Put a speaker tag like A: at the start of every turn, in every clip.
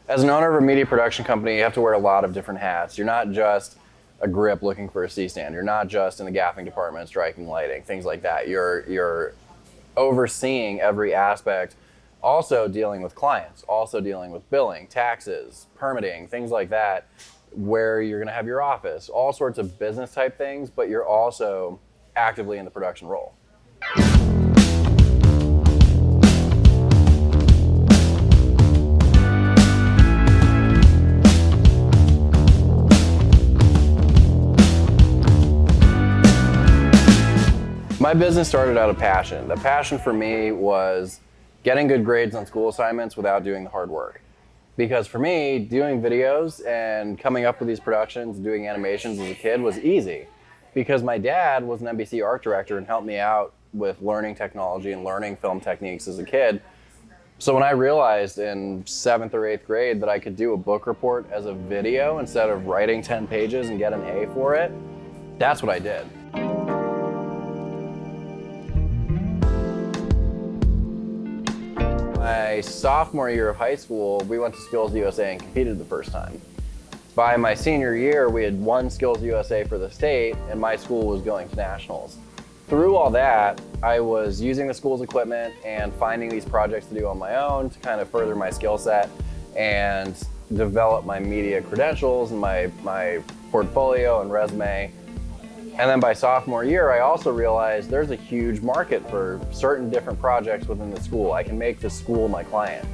A: As an owner of a media production company, you have to wear a lot of different hats. You're not just a grip looking for a C-stand. You're not just in the gaffing department, striking lighting, things like that. You're overseeing every aspect, also dealing with clients, also dealing with billing, taxes, permitting, things like that, where you're gonna have your office, all sorts of business type things, but you're also actively in the production role. My business started out of passion. The passion for me was getting good grades on school assignments without doing the hard work. Because for me, doing videos and coming up with these productions, doing animations as a kid was easy. Because my dad was an NBC art director and helped me out with learning technology and learning film techniques as a kid. So when I realized in 7th or 8th grade that I could do a book report as a video instead of writing 10 pages and get an A for it, that's what I did. My sophomore year of high school, we went to Skills USA and competed the first time. By my senior year, we had won Skills USA for the state, and my school was going to nationals. Through all that, I was using the school's equipment and finding these projects to do on my own to kind of further my skill set and develop my media credentials and my portfolio and resume. And then by sophomore year, I also realized there's a huge market for certain different projects within the school. I can make the school my client.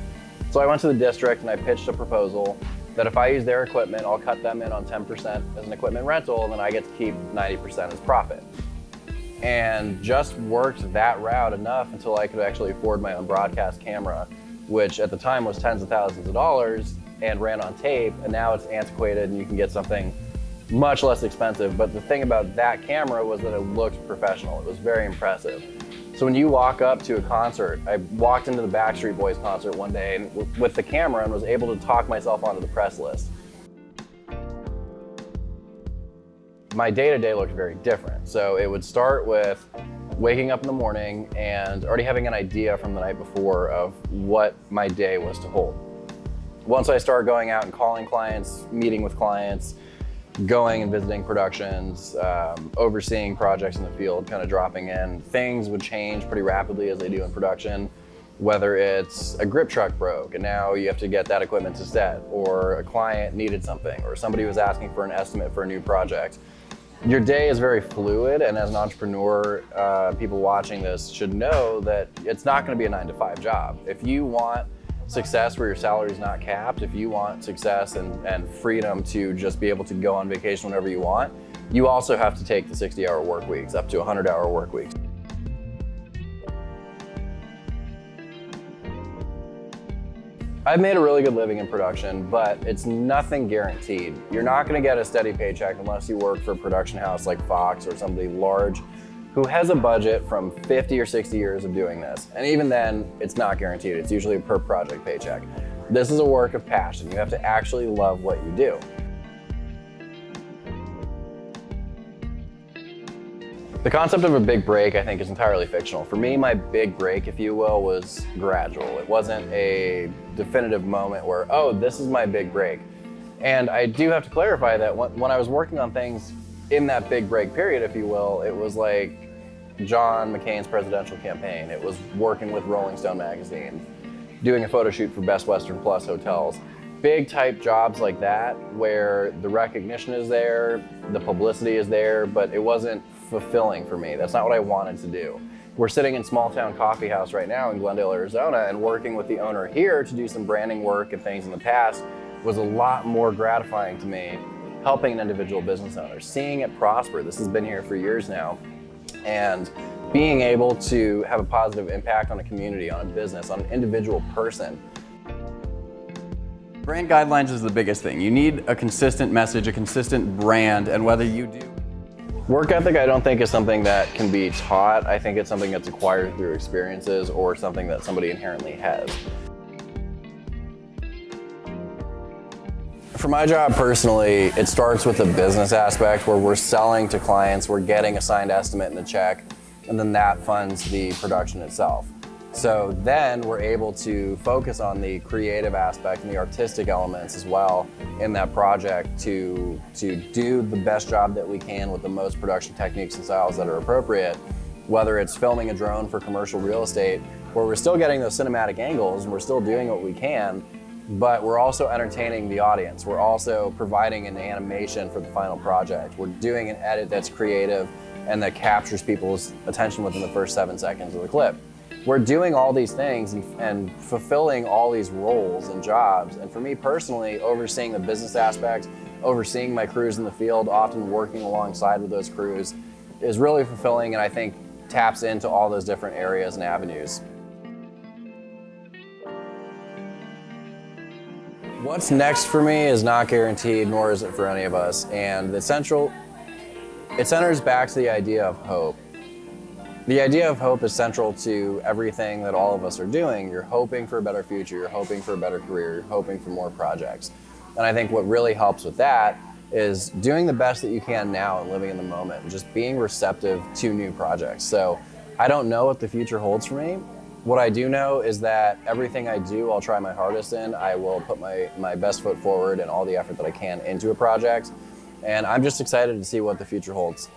A: So I went to the district and I pitched a proposal that if I use their equipment, I'll cut them in on 10% as an equipment rental, and then I get to keep 90% as profit. And just worked that route enough until I could actually afford my own broadcast camera, which at the time was tens of thousands of dollars and ran on tape, and now it's antiquated and you can get something much less expensive. But the thing about that camera was that it looked professional. It was very impressive. So when you walk up to a concert, I walked into the Backstreet Boys concert one day with the camera and was able to talk myself onto the press list. My day-to-day looked very different. So it would start with waking up in the morning and already having an idea from the night before of what my day was to hold. Once I started going out and calling clients, meeting with clients, going and visiting productions, overseeing projects in the field, kind of dropping in, things would change pretty rapidly as they do in production. Whether it's a grip truck broke and now you have to get that equipment to set, or a client needed something, or somebody was asking for an estimate for a new project. Your day is very fluid, and as an entrepreneur, people watching this should know that it's not going to be a 9-to-5 job. If you want success where your salary is not capped, if you want success and freedom to just be able to go on vacation whenever you want, you also have to take the 60-hour work weeks up to 100-hour work weeks. I've made a really good living in production, but it's nothing guaranteed. You're not going to get a steady paycheck unless you work for a production house like Fox or somebody large who has a budget from 50 or 60 years of doing this. And even then, it's not guaranteed. It's usually a per project paycheck. This is a work of passion. You have to actually love what you do. The concept of a big break, I think, is entirely fictional. For me, my big break, if you will, was gradual. It wasn't a definitive moment where, oh, this is my big break. And I do have to clarify that when I was working on things in that big break period, if you will, it was like John McCain's presidential campaign. It was working with Rolling Stone magazine, doing a photo shoot for Best Western Plus hotels. Big type jobs like that where the recognition is there, the publicity is there, but it wasn't fulfilling for me. That's not what I wanted to do. We're sitting in Small Town Coffee House right now in Glendale, Arizona, and working with the owner here to do some branding work and things in the past was a lot more gratifying to me, helping an individual business owner, seeing it prosper. This has been here for years now, and being able to have a positive impact on a community, on a business, on an individual person. Brand guidelines is the biggest thing. You need a consistent message, a consistent brand, and whether you do. Work ethic, I don't think is something that can be taught. I think it's something that's acquired through experiences or something that somebody inherently has. For my job personally, it starts with the business aspect where we're selling to clients, we're getting a signed estimate and a check, and then that funds the production itself. So then we're able to focus on the creative aspect and the artistic elements as well in that project to do the best job that we can with the most production techniques and styles that are appropriate, whether it's filming a drone for commercial real estate, where we're still getting those cinematic angles and we're still doing what we can, but we're also entertaining the audience. We're also providing an animation for the final project. We're doing an edit that's creative and that captures people's attention within the first 7 seconds of the clip. We're doing all these things and fulfilling all these roles and jobs. And for me personally, overseeing the business aspects, overseeing my crews in the field, often working alongside with those crews, is really fulfilling, and I think taps into all those different areas and avenues. What's next for me is not guaranteed, nor is it for any of us. And it centers back to the idea of hope. The idea of hope is central to everything that all of us are doing. You're hoping for a better future, you're hoping for a better career, you're hoping for more projects. And I think what really helps with that is doing the best that you can now and living in the moment, and just being receptive to new projects. So I don't know what the future holds for me. What I do know is that everything I do, I'll try my hardest in. I will put my best foot forward and all the effort that I can into a project. And I'm just excited to see what the future holds.